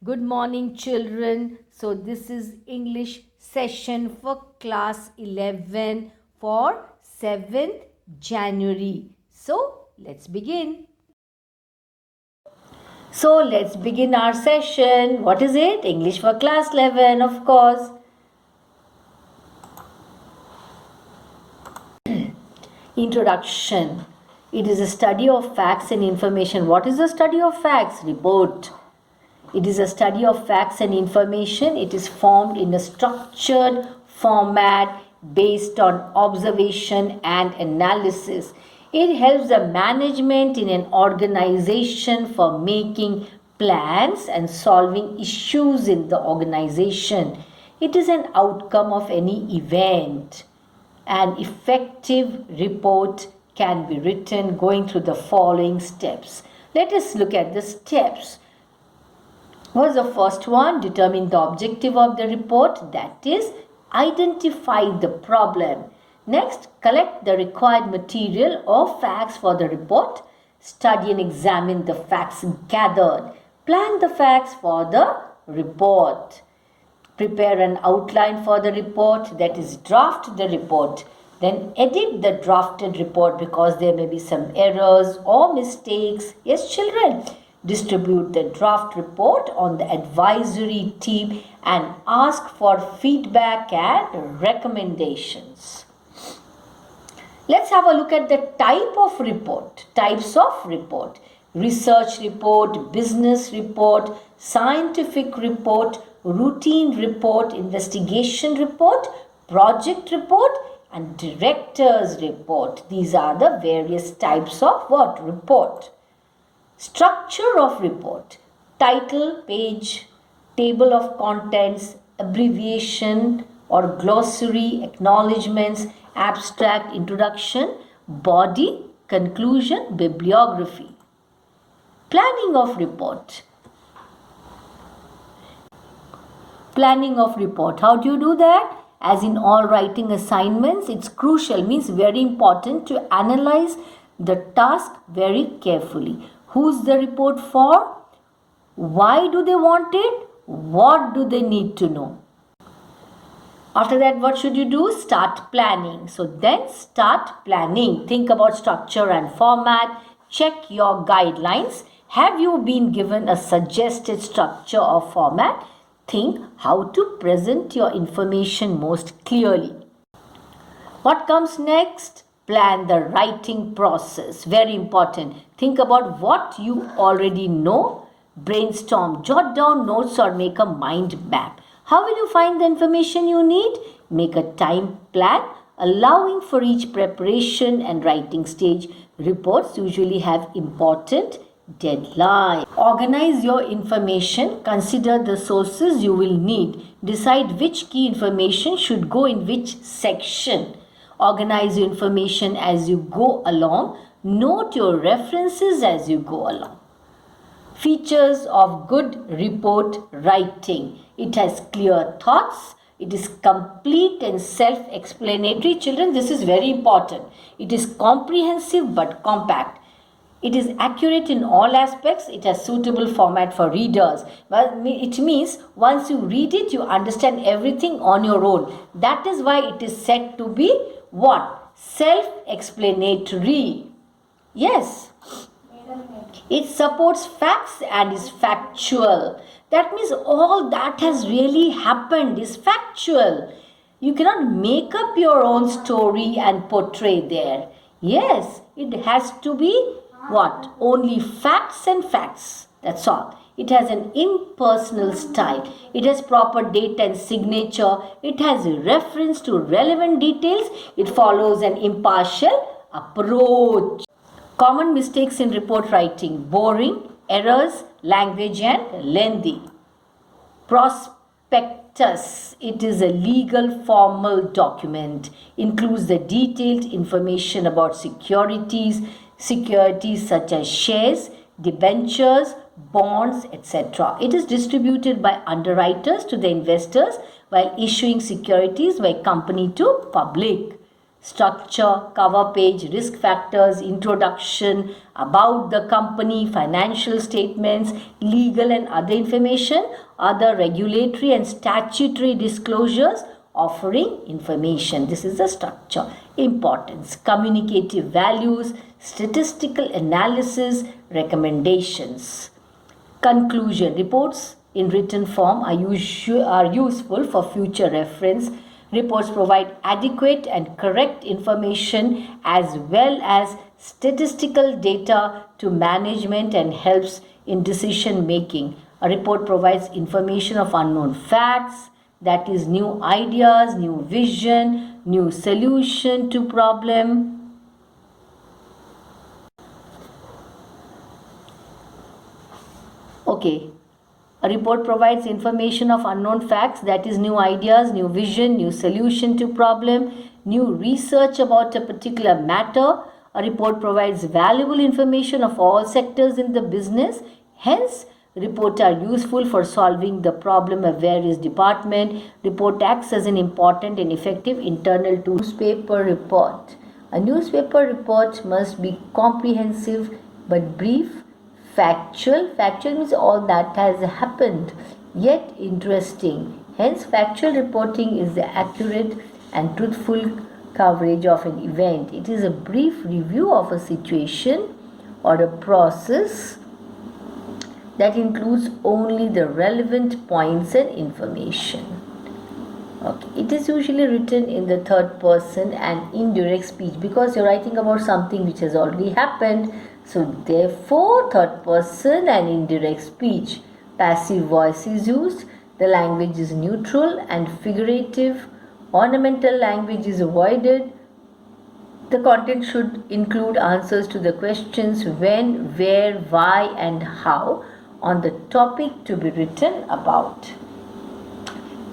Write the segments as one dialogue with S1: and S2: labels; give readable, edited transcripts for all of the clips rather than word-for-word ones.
S1: Good morning, children. So, this is English session for class 11 for 7th January. So, let's begin. So, let's begin our session. What is it? English for class 11, of course. Introduction. It is a study of facts and information. What is the study of facts? Report. It is a study of facts and information. It is formed in a structured format based on observation and analysis. It helps the management in an organization for making plans and solving issues in the organization. It is an outcome of any event. An effective report can be written going through the following steps. Let us look at the steps. What's the first one? Determine the objective of the report, that is, identify the problem. Next, collect the required material or facts for the report. Study and examine the facts gathered. Plan the facts for the report. Prepare an outline for the report, that is, draft the report. Then edit the drafted report because there may be some errors or mistakes. Yes, children. Distribute the draft report on the advisory team and ask for feedback and recommendations. Let's have a look at the type of report. Types of report. Research report, business report, scientific report, routine report, investigation report, project report, and director's report. These are the various types of what? Report. Structure of report. Title, page, table of contents, abbreviation or glossary, acknowledgements, abstract, introduction, body, conclusion, bibliography. Planning of report. Planning of report. How do you do that? As in all writing assignments, it's crucial, means very important to analyze the task very carefully. Who's the report for? Why do they want it? What do they need to know? After that, what should you do? Start planning. So then start planning. Think about structure and format. Check your guidelines. Have you been given a suggested structure or format? Think how to present your information most clearly. What comes next? Plan the writing process. Very important. Think about what you already know. Brainstorm, jot down notes or make a mind map. How will you find the information you need? Make a time plan allowing for each preparation and writing stage. Reports usually have important deadline. Organize your information. Consider the sources you will need. Decide which key information should go in which section. Organize your information as you go along. Note your references as you go along. Features of good report writing. It has clear thoughts. It is complete and self-explanatory. Children, this is very important. It is comprehensive but compact. It is accurate in all aspects. It has suitable format for readers. Well, it means once you read it, you understand everything on your own. That is why it is said to be what? Self-explanatory. Yes. It supports facts and is factual. That means all that has really happened is factual. You cannot make up your own story and portray there. Yes, it has to be what? Only facts and facts. That's all. It has an impersonal style. It has proper date and signature. It has a reference to relevant details. It follows an impartial approach. Common mistakes in report writing: boring, errors, language and lengthy. Prospectus. It is a legal formal document. Includes the detailed information about securities such as shares, debentures, bonds, etc. It is distributed by underwriters to the investors while issuing securities by company to public. structure, cover page, risk factors, introduction, about the company, financial statements, legal and other information, other regulatory and statutory disclosures, offering information. This is the structure. Importance, communicative values, statistical analysis, recommendations. Conclusion, reports in written form are useful for future reference. Reports provide adequate and correct information as well as statistical data to management and helps in decision making. A report provides information of unknown facts, that is new ideas, new vision, new solution to problem. Okay. A report provides information of unknown facts, that is new ideas, new vision, new solution to problem, new research about a particular matter. A report provides valuable information of all sectors in the business. Hence, reports are useful for solving the problem of various departments. Report acts as an important and effective internal tool. Newspaper report. A newspaper report must be comprehensive but brief. Factual means all that has happened, yet interesting. Hence, factual reporting is the accurate and truthful coverage of an event. It is a brief review of a situation or a process that includes only the relevant points and information. Okay. It is usually written in the third person and indirect speech because you're writing about something which has already happened. So therefore, third person and indirect speech. Passive voice is used. The language is neutral and figurative. Ornamental language is avoided. The content should include answers to the questions when, where, why and how on the topic to be written about.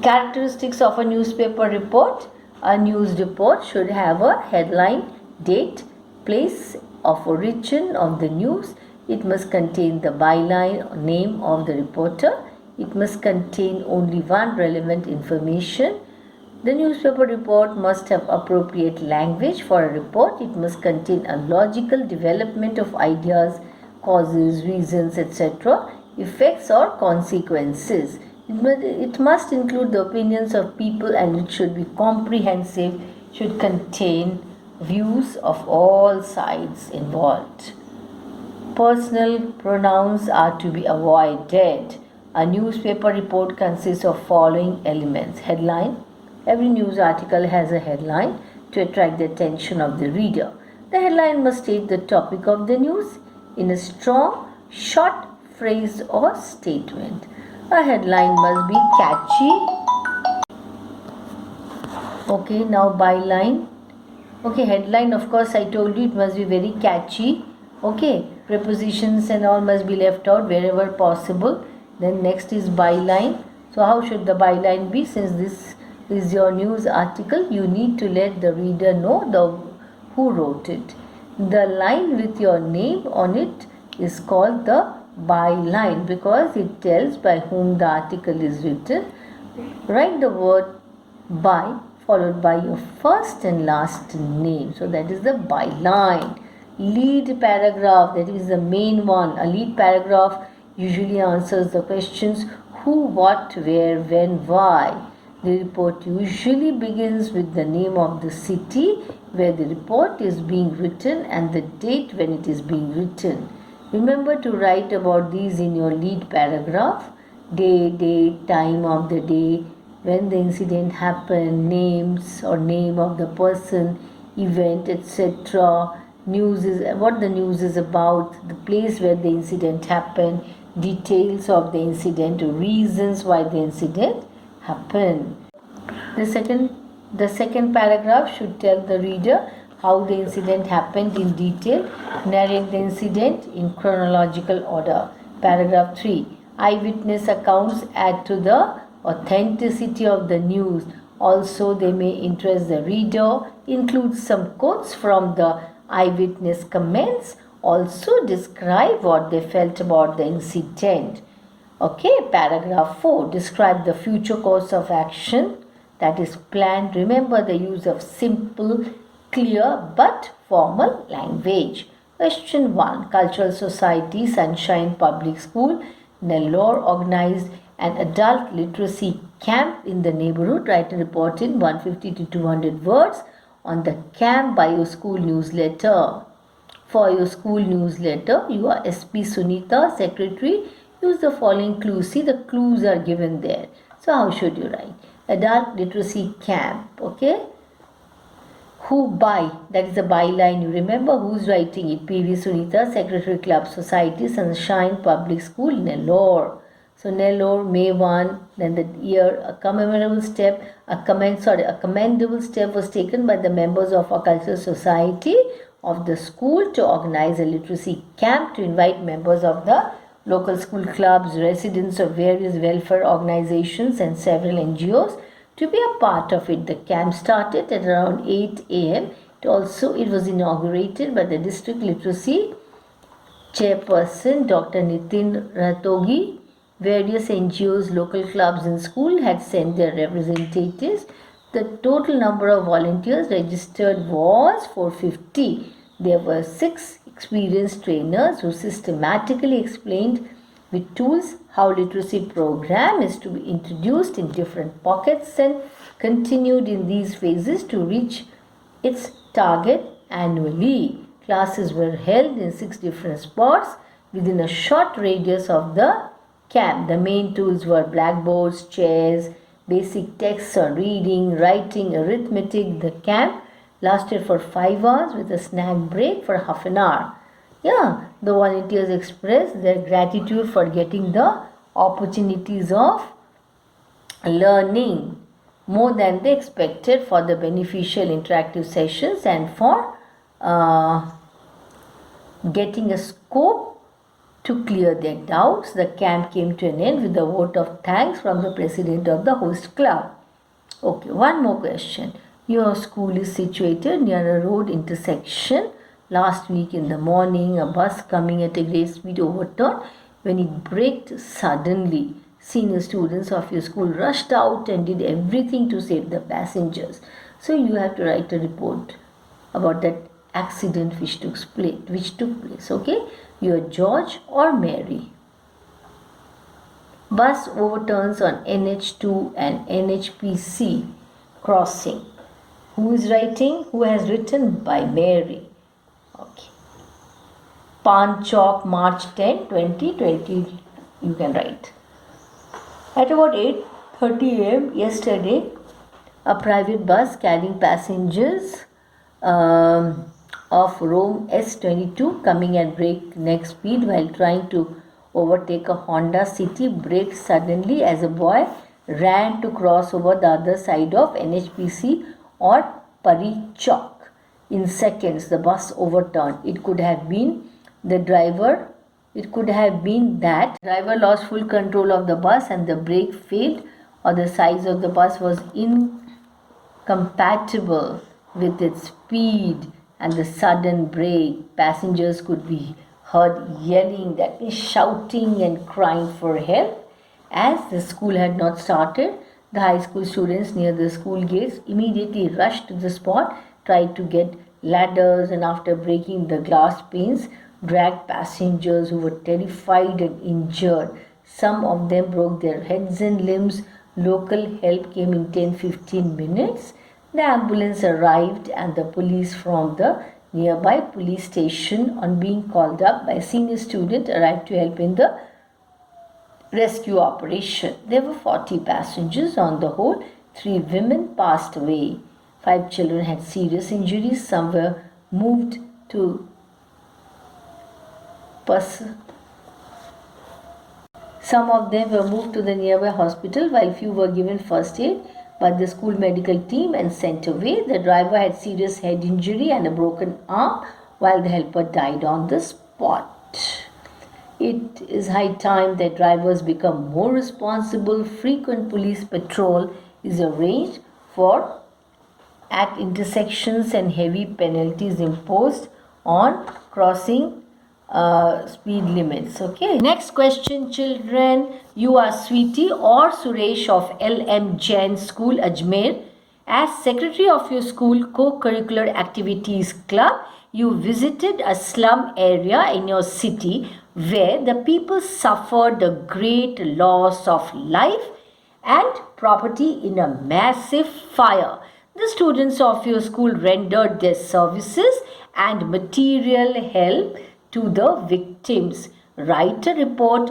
S1: Characteristics of a newspaper report. A news report should have a headline, date, place of origin of the news. It must contain the byline, name of the reporter. It must contain only one relevant information. The newspaper report must have appropriate language for a report. It must contain a logical development of ideas, causes, reasons, etc., effects or consequences. It must include the opinions of people and it should be comprehensive, should contain views of all sides involved. Personal pronouns are to be avoided. A newspaper report consists of following elements. Headline. Every news article has a headline to attract the attention of the reader. The headline must state the topic of the news in a strong, short phrase or statement. A headline must be catchy. Okay, now byline. Okay, headline, of course, I told you it must be very catchy. Okay, prepositions and all must be left out wherever possible. Then next is byline. So how should the byline be? Since this is your news article, you need to let the reader know who wrote it. The line with your name on it is called the byline because it tells by whom the article is written. Write the word by followed by your first and last name. So that is the byline. Lead paragraph, that is the main one. A lead paragraph usually answers the questions who, what, where, when, why. The report usually begins with the name of the city where the report is being written and the date when it is being written. Remember to write about these in your lead paragraph. Day, date, time of the day, when the incident happened, names or name of the person, event, etc. News is what the news is about, the place where the incident happened, details of the incident, reasons why the incident happened. The second paragraph should tell the reader how the incident happened in detail, narrate the incident in chronological order. Paragraph 3. Eyewitness accounts add to the authenticity of the news. Also, they may interest the reader. Include some quotes from the eyewitness comments. Also, describe what they felt about the incident. Okay, paragraph 4. Describe the future course of action that is planned. Remember the use of simple clear but formal language. Question 1. Cultural Society Sunshine Public School, Nellore organized an adult literacy camp in the neighborhood. Write a report in 150 to 200 words on the camp by your school newsletter. For your school newsletter, you are SP Sunita, secretary. Use the following clues. See, the clues are given there. So how should you write? Adult literacy camp. Okay. Who by? That is the byline. You remember who's writing it? PV Sunita, Secretary Club Society, Sunshine Public School, Nellore. So Nellore, May 1. Then the year, a commendable step was taken by the members of our cultural society of the school to organize a literacy camp to invite members of the local school clubs, residents of various welfare organizations and several NGOs to be a part of it. The camp started at around 8 a.m. It was inaugurated by the district literacy chairperson Dr. Nitin Ratogi. Various NGOs, local clubs and school had sent their representatives. The total number of volunteers registered was 450. There were 6 experienced trainers who systematically explained with tools how literacy program is to be introduced in different pockets and continued in these phases to reach its target annually. Classes were held in 6 different spots within a short radius of the camp. The main tools were blackboards, chairs, basic texts on reading, writing, arithmetic. The camp lasted for 5 hours with a snack break for half an hour. The volunteers expressed their gratitude for getting the opportunities of learning more than they expected for the beneficial interactive sessions and for getting a scope to clear their doubts. The camp came to an end with a vote of thanks from the president of the host club. Okay, one more question. Your school is situated near a road intersection. Last week in the morning, a bus coming at a great speed overturned. When it braked suddenly, senior students of your school rushed out and did everything to save the passengers. So you have to write a report about that accident which took place. Okay, you are George or Mary. Bus overturns on NH2 and NHPC crossing. Who is writing? Who has written? By Mary. Okay. Pan Chowk, March 10, 2020. You can write. At about 8:30 a.m. yesterday, a private bus carrying passengers of Rome S22 coming at breakneck speed while trying to overtake a Honda City braked suddenly as a boy ran to cross over the other side of NHPC or Pari Chowk. In seconds, the bus overturned. It could have been that driver lost full control of the bus and the brake failed, or the size of the bus was incompatible with its speed and the sudden brake. Passengers could be heard yelling, that means shouting and crying for help. As the school had not started, the high school students near the school gates immediately rushed to the spot, tried to get ladders, and after breaking the glass panes, dragged passengers who were terrified and injured. Some of them broke their heads and limbs. Local help came in 10-15 minutes. The ambulance arrived and the police from the nearby police station, on being called up by a senior student, arrived to help in the rescue operation. There were 40 passengers on the whole. 3 women passed away. 5 children had serious injuries. Some were moved to Some of them were moved to the nearby hospital, while few were given first aid by the school medical team and sent away. The driver had serious head injury and a broken arm, while the helper died on the spot. It is high time that drivers become more responsible. Frequent police patrol is arranged for at intersections and heavy penalties imposed on crossing speed limits. Okay. Next question, children. You are Sweetie or Suresh of LM Jain School, Ajmer. As secretary of your school co-curricular activities club, you visited a slum area in your city where the people suffered a great loss of life and property in a massive fire. The students of your school rendered their services and material help to the victims. Write a report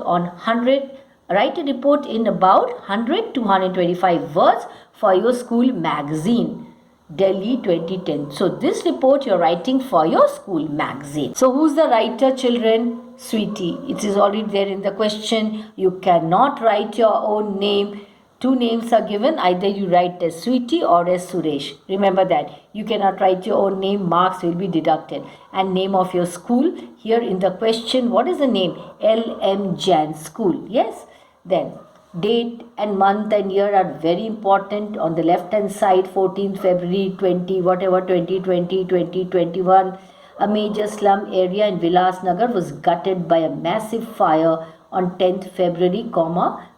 S1: in about 100 to 125 words for your school magazine. Delhi 2010. So this report you're writing for your school magazine. So who's the writer, children? Sweetie. It is already there in the question. You cannot write your own name. Two names are given. Either you write as Sweetie or as Suresh. Remember that. You cannot write your own name. Marks will be deducted. And name of your school. Here in the question, what is the name? L.M. Jain School. Yes. Then date and month and year are very important. On the left hand side, 14th February 2021, a major slum area in Vilasnagar was gutted by a massive fire on 10th February,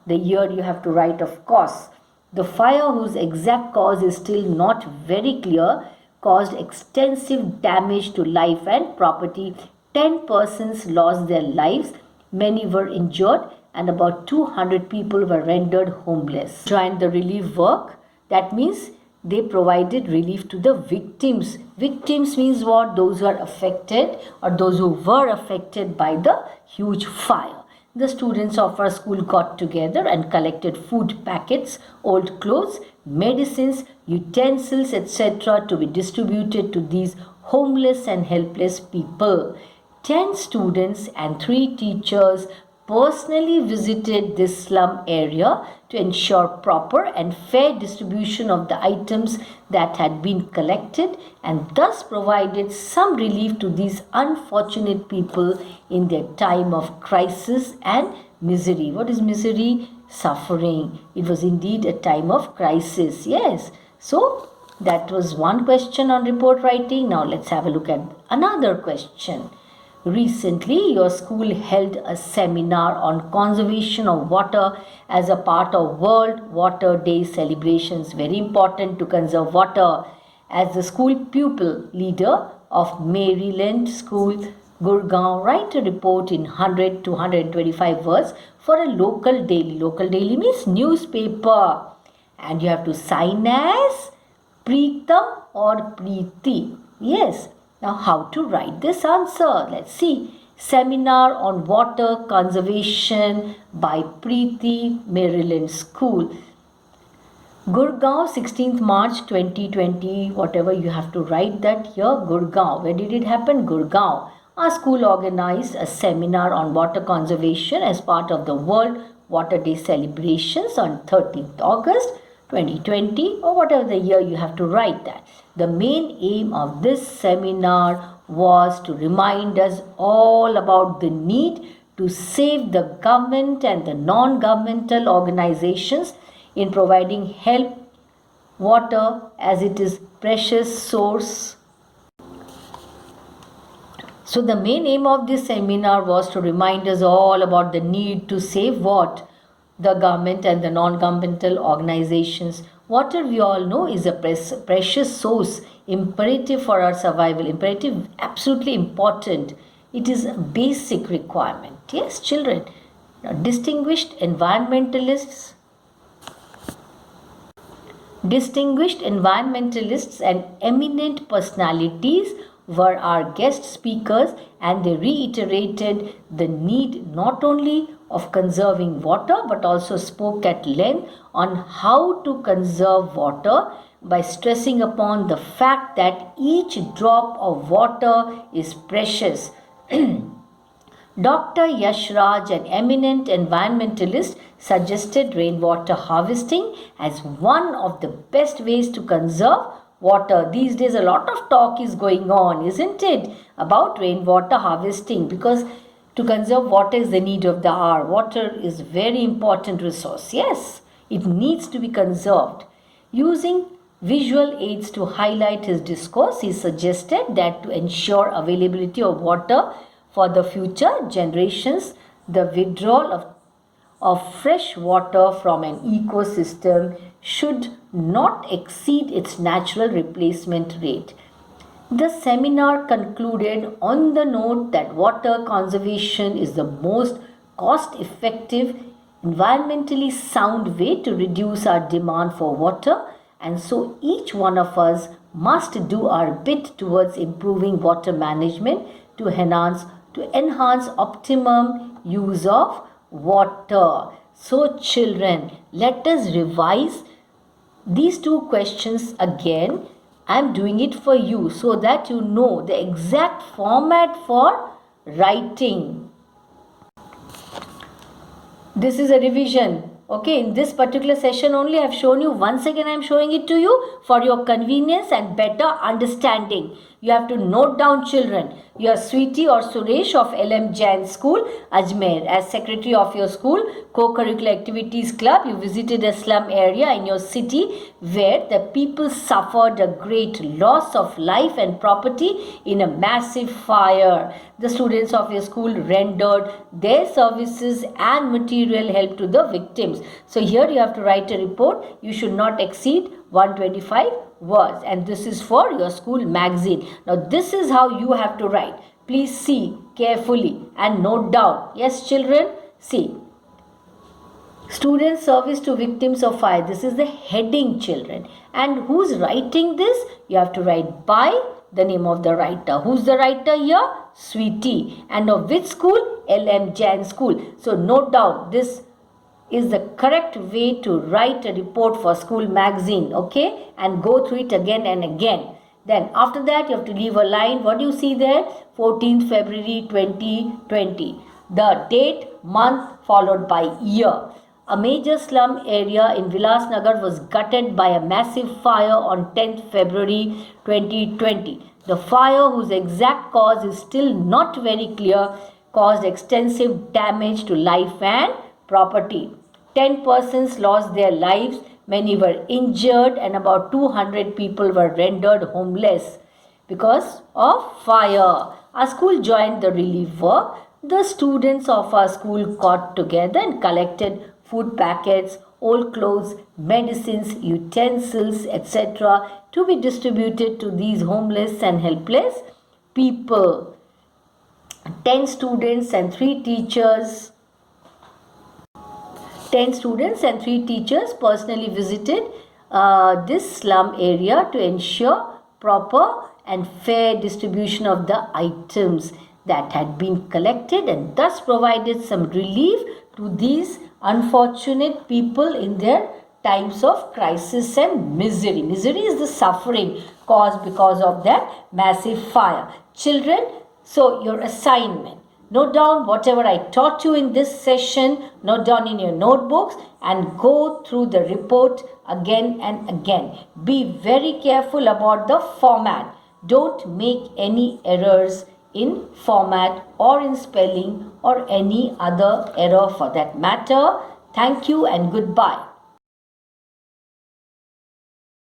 S1: the year you have to write, of course. The fire, whose exact cause is still not very clear, caused extensive damage to life and property. 10 persons lost their lives, many were injured, and about 200 people were rendered homeless. Joined the relief work. That means they provided relief to the victims. Victims means what? Those who are affected or those who were affected by the huge fire. The students of our school got together and collected food packets, old clothes, medicines, utensils, etc. to be distributed to these homeless and helpless people. 10 students and 3 teachers personally visited this slum area to ensure proper and fair distribution of the items that had been collected, and thus provided some relief to these unfortunate people in their time of crisis and misery. What is misery? Suffering. It was indeed a time of crisis. Yes. So that was one question on report writing. Now let's have a look at another question. Recently, your school held a seminar on conservation of water as a part of World Water Day celebrations. Very important to conserve water. As the school pupil leader of Maryland School, Gurgaon, write a report in 100 to 125 words for a local daily. Local daily means newspaper. And you have to sign as Preetam or Preeti. Yes. Now, how to write this answer? Let's see. Seminar on Water Conservation by Preeti, Maryland School. Gurgaon, 16th March 2020. Whatever you have to write that here. Gurgaon. Where did it happen? Gurgaon. Our school organized a seminar on water conservation as part of the World Water Day celebrations on 13th August 2020, or whatever the year you have to write that. The main aim of this seminar was to remind us all about the need to save the government and the non-governmental organizations in providing help water, as it is precious source. So the main aim of this seminar was to remind us all about the need to save what? The government and the non-governmental organizations. Water, we all know, is a precious source, imperative for our survival. Imperative, absolutely important. It is a basic requirement. Yes, children. Now, distinguished environmentalists and eminent personalities were our guest speakers, and they reiterated the need not only of conserving water but also spoke at length on how to conserve water by stressing upon the fact that each drop of water is precious. Dr. Yashraj, an eminent environmentalist, suggested rainwater harvesting as one of the best ways to conserve water. These days a lot of talk is going on, isn't it, about rainwater harvesting, because to conserve water is the need of the hour. Water is a very important resource. Yes, it needs to be conserved. Using visual aids to highlight his discourse, he suggested that to ensure availability of water for the future generations, the withdrawal of fresh water from an ecosystem should not exceed its natural replacement rate. The seminar concluded on the note that water conservation is the most cost effective, environmentally sound way to reduce our demand for water, and so each one of us must do our bit towards improving water management to enhance optimum use of water. So children, let us revise these two questions again. I am doing it for you so that you know the exact format for writing. This is a revision. Okay, in this particular session only I have shown you. Once again I am showing it to you for your convenience and better understanding. You have to note down, children. Your Sweetie or Suresh of LM Jain School, Ajmer. As secretary of your school, co-curricular activities club, you visited a slum area in your city where the people suffered a great loss of life and property in a massive fire. The students of your school rendered their services and material help to the victims. So here you have to write a report. You should not exceed 125 words, and this is for your school magazine. Now this is how you have to write. Please see carefully and note down. Yes children, see. Student service to victims of fire. This is the heading, children. And who's writing this? You have to write by the name of the writer. Who's the writer here? Sweetie. And of which school? LM Jain School. So note down, this is the correct way to write a report for school magazine, okay? And go through it again and again. Then after that you have to leave a line. What do you see there? 14th February 2020. The date, month followed by year. A major slum area in Vilasnagar was gutted by a massive fire on 10th February 2020. The fire, whose exact cause is still not very clear, caused extensive damage to life and property. 10 persons lost their lives, many were injured, and about 200 people were rendered homeless because of fire. Our school joined the relief work. The students of our school got together and collected food packets, old clothes, medicines, utensils, etc. to be distributed to these homeless and helpless people. 10 students and 3 teachers personally visited this slum area to ensure proper and fair distribution of the items that had been collected, and thus provided some relief to these unfortunate people in their times of crisis and misery. Misery is the suffering caused because of that massive fire. Children, so your assignment. Note down whatever I taught you in this session, note down in your notebooks and go through the report again and again. Be very careful about the format. Don't make any errors in format or in spelling or any other error for that matter. Thank you and goodbye.